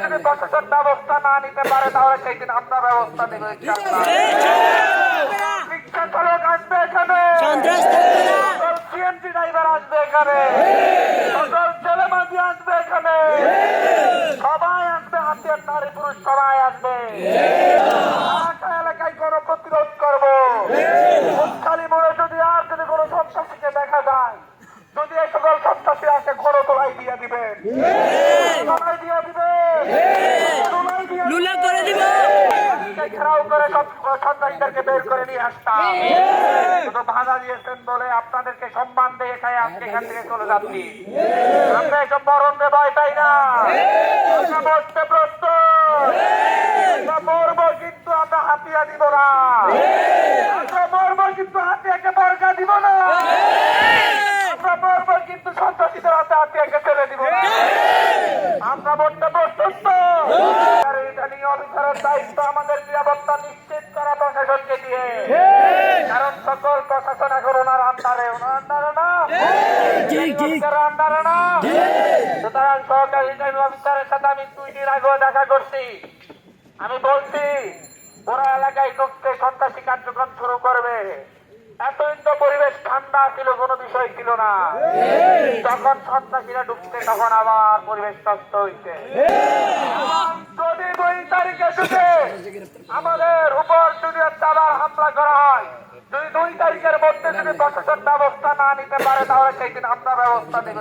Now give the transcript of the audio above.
যদি প্রশাসন ব্যবস্থা না নিতে পারে তাহলে সেই দিন আমরা ব্যবস্থা নেব। রিক্সা চালক আসবে এখানে, সিএনজি ড্রাইভার আসবে এখানে, সকল ছেলেমাঝি আসবে এখানে, সবাই আসবে, হাতের নারী পুরুষ সবাই আসবে। এলাকায় কোনো প্রতিরোধ করবো। খালি মোড়ে যদি আর যদি কোনো সন্ত্রাসীকে দেখা যায়, যদি এই সকল সন্ত্রাসী আসে ঘোড়ো তোলাই দিয়ে দিবেন, তোলাই দিয়ে দিবেন, লুলা করে দিব, ঘেরাও করে সব সন্ত্রাসীদেরকে বের করে নিয়ে আসতাম। শুধু বাধা দিয়েছেন বলে আপনাদেরকে সম্মান দিয়ে এখানে আজকে এখান থেকে চলে যাচ্ছি। আমরা এসব মরণে ভয় পাই না, আমরা বসতে প্রস্তুত, আমরা মরবো কিন্তু আমরা হাতিয়া দিব না, আমরা মরবো কিন্তু হাতিয়াকে বর্গা দিব না, আমরা মরবো কিন্তু সন্ত্রাসীদের হাতে হাতিয়াকে ছেড়ে দিব না। আমরা বসতে প্রস্তুত। রিটার্নিং অফিসারের দায়িত্ব আমাদের নিরাপত্তা নিশ্চিত করা প্রশাসনকে দিয়ে, কারণ সকল প্রশাসন এখন ওনার আন্ডারে, ওনার আন্ডারে না, আন্ডারে না। সুতরাং সহকারী রিটার্নিং অফিসারের সাথে আমি 2 দিন আগেও দেখা করছি। আমি বলছি ওরা এলাকায় ঢুকতে সন্ত্রাসী কার্যক্রম শুরু করবে। এতদিন তো পরিবেশ ঠান্ডা ছিল, কোনো বিষয় ছিল না, যখন সন্ত্রাসীরা ঢুকতে তখন আবার পরিবেশ নষ্ট হইছে। যদি 2 তারিখে ঢুকে আমাদের উপর যদি আবার হামলা করা হয়, যদি 2 তারিখের মধ্যে যদি প্রশাসন ব্যবস্থা না নিতে পারে তাহলে সেই দিন আমরা ব্যবস্থা নেব।